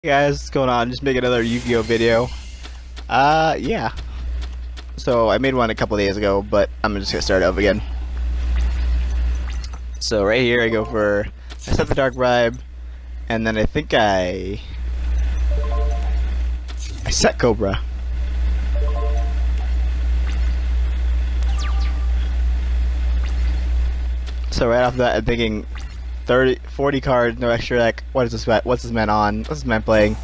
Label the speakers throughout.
Speaker 1: Hey guys, what's going on? Just make another Yu-Gi-Oh video. Yeah. So I made one a couple days ago, but I'm just gonna start it up again. So right here I set the Dark Bribe, and then I think I set Cobra. So right off the bat I'm thinking 40 cards, no extra deck. What's this man on? What's this man playing?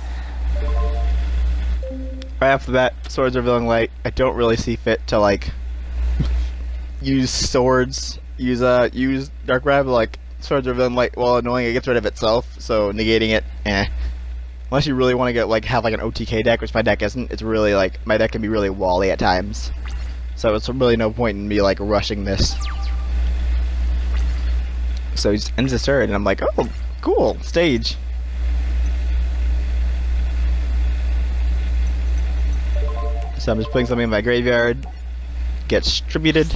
Speaker 1: Right off the bat, swords are feeling light. I don't really see fit to like use swords, use Dark Bribe. Like swords are feeling light. Well, annoying. It gets rid of itself, so negating it, Unless you really want to have like an OTK deck, which my deck isn't. It's really like my deck can be really wally at times, so it's really no point in me like rushing this. So he just ends his turn, and I'm like, oh, cool, stage. So I'm just putting something in my graveyard. Gets distributed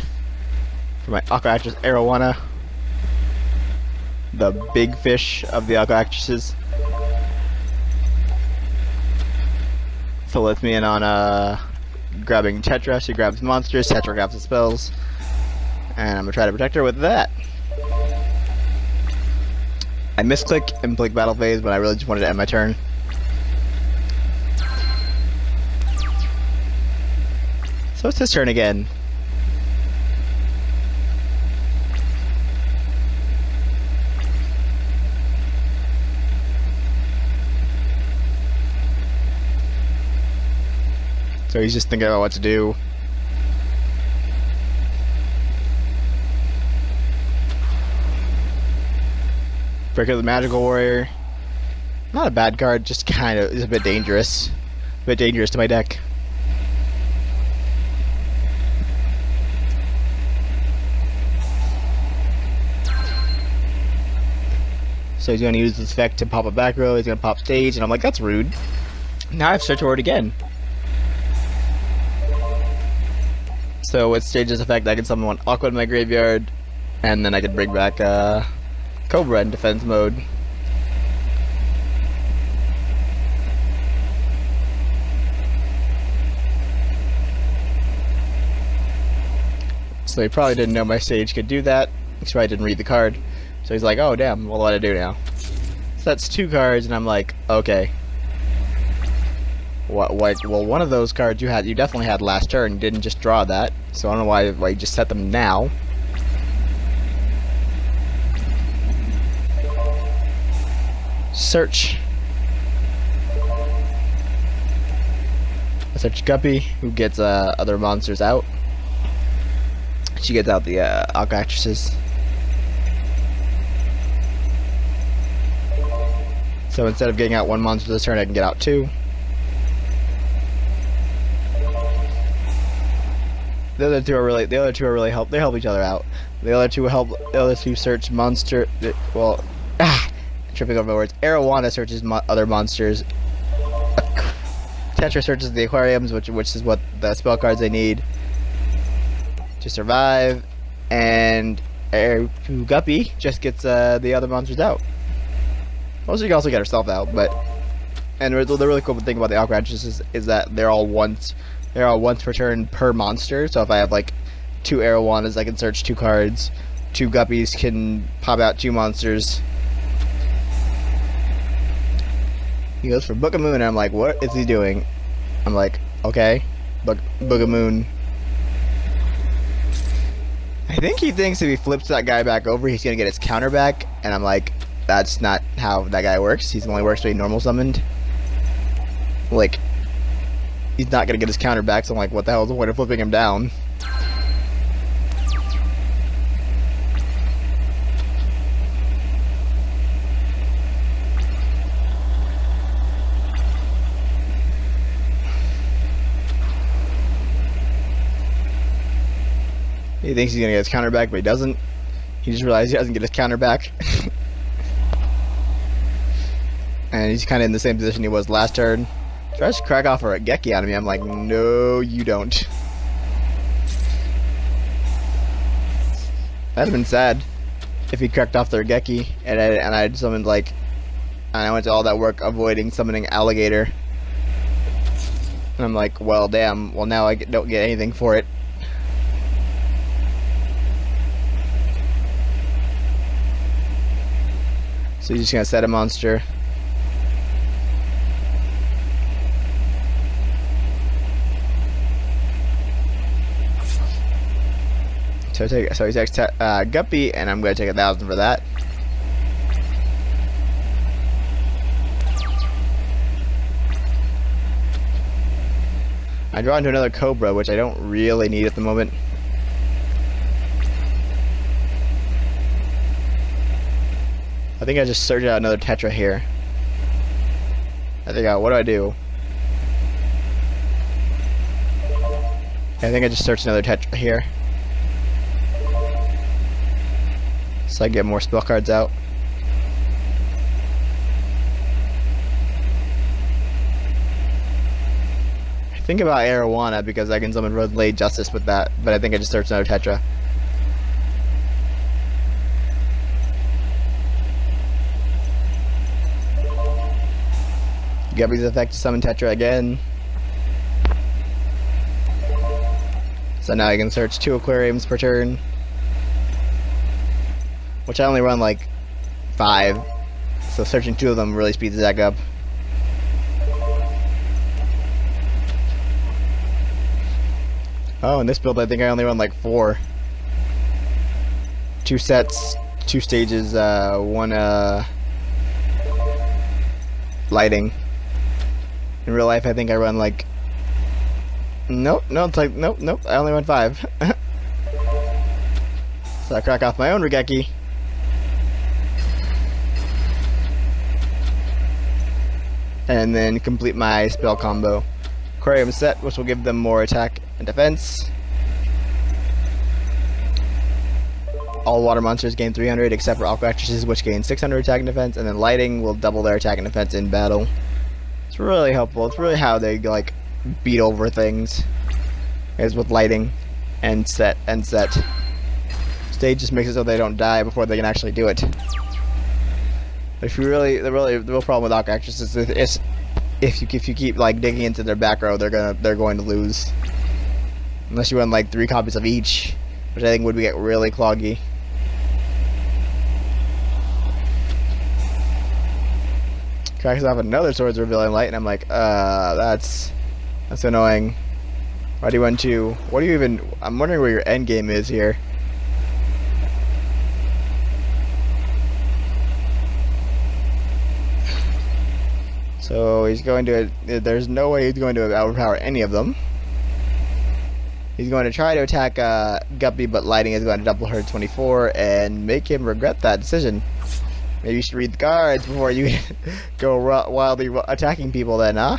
Speaker 1: for my GAvsmut Arowana. The big fish of the GAvsmutresses. So lets me in on grabbing Tetra. She grabs monsters, Tetra grabs the spells. And I'm gonna try to protect her with that. I misclick and blink battle phase, but I really just wanted to end my turn. So it's his turn again. So he's just thinking about what to do. Breaker the Magical Warrior. Not a bad card, just kind of is a bit dangerous. A bit dangerous to my deck. So he's going to use this effect to pop a back row, he's going to pop stage, and I'm like, that's rude. Now I have to search for it again. So with stage's effect, I can summon one Aqua in my graveyard, and then I can bring back Cobra in defense mode. So he probably didn't know my stage could do that. He probably didn't read the card. So he's like, oh damn, well, what do I do now? So that's 2 cards, and I'm like, okay. What? Well, one of those cards you definitely had last turn. You didn't just draw that. So I don't know why you just set them now. Search. I search Guppy, who gets other monsters out. She gets out the GAvsmutresses. So instead of getting out 1 monster this turn, I can get out 2. The other two are really they help each other out. The other two search monster. Well, tripping over my words. Arowana searches other monsters. Tetra searches the aquariums, which is what the spell cards they need to survive, and Guppy just gets the other monsters out. Also, you can also get herself out, and the really cool thing about the GAvsmut is that they're all once per turn per monster. So if I have like 2 Arowanas, I can search 2 cards. 2 Guppies can pop out 2 monsters. He goes for Book of Moon, and I'm like, what is he doing? I'm like, okay, Book of Moon. I think he thinks if he flips that guy back over, he's gonna get his counter back, and I'm like, that's not how that guy works. He only works when he normal summoned. Like, he's not gonna get his counter back, so I'm like, what the hell is the point of flipping him down? He thinks he's gonna get his counter back, but he doesn't. He just realized he doesn't get his counter back. And he's kind of in the same position he was last turn. Tries to crack off a Geki out of me. I'm like, no, you don't. That'd have been sad if he cracked off their Geki and I'd summoned like And I went to all that work avoiding summoning alligator. And I'm like, well, damn. Well, now I don't get anything for it. So you're just gonna set a monster. So he takes Guppy, and I'm gonna take 1,000 for that. I draw into another Cobra, which I don't really need at the moment. I think I just search out another Tetra here. I think, what do I do? I think I just searched another Tetra here. So I get more spell cards out. I think about Arowana because I can summon Road Justice with that, but I think I just searched another Tetra. Guppy's effect to summon Tetra again. So now I can search 2 aquariums per turn. Which I only run like 5. So searching 2 of them really speeds the deck up. Oh, in this build I think I only run like 4. 2 sets, 2 stages, 1 lighting. In real life I think I run like... Nope, it's like, nope, I only run 5. So I crack off my own Regeki. And then complete my spell combo. Aquarium set, which will give them more attack and defense. All water monsters gain 300 except for Aqua Actresses, which gain 600 attack and defense. And then lighting will double their attack and defense in battle. It's really helpful. It's really how they like beat over things. Is with lighting and set. Stage just makes it so they don't die before they can actually do it. If you the real problem with Aqua Actresses is if you keep like digging into their back row, they're going to lose. Unless you run like 3 copies of each, which I think would get really cloggy. Cracks off another Swords Revealing Light, and I'm like, that's annoying. Why do you want to? What do you even? I'm wondering where your end game is here. So he's going to, there's no way he's going to overpower any of them. He's going to try to attack Guppy, but lighting is going to double her 24 and make him regret that decision. Maybe you should read the cards before you go wildly attacking people then, huh?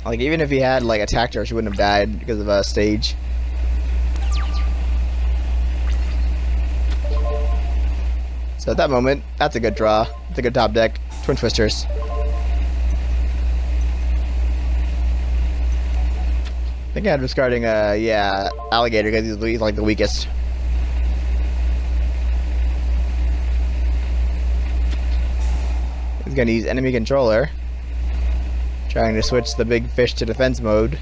Speaker 1: Like, even if he had, like, attacked her, she wouldn't have died because of a stage. So at that moment, that's a good draw. It's a good top deck. Twin Twisters. I think I'm discarding, yeah, Alligator because he's like the weakest. He's gonna use Enemy Controller. Trying to switch the big fish to defense mode.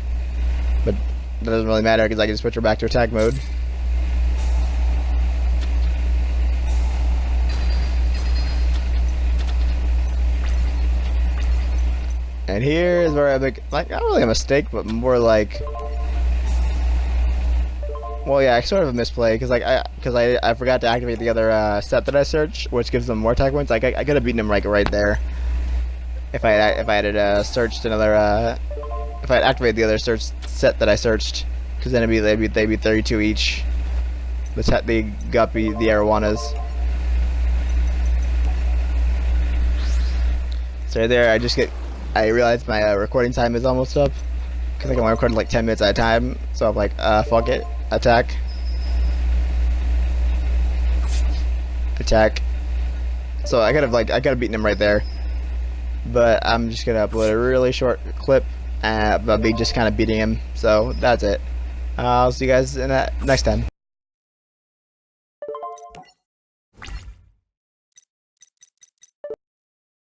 Speaker 1: But that doesn't really matter because I can switch her back to attack mode. And here is where I make, like, not really a mistake, but more like, well, yeah, sort of a misplay, because like I forgot to activate the other set that I searched, which gives them more attack points. Like I could have beaten him like right there if I had searched another if I had activated the other search set that I searched, because then they'd be 32 each. The Guppy, the Arowanas. So right there, I realized my recording time is almost up, because I can only record like 10 minutes at a time, so I'm like, fuck it, attack. So I could have beaten him right there, but I'm just gonna upload a really short clip about me just kind of beating him. So that's it. I'll see you guys in that next time.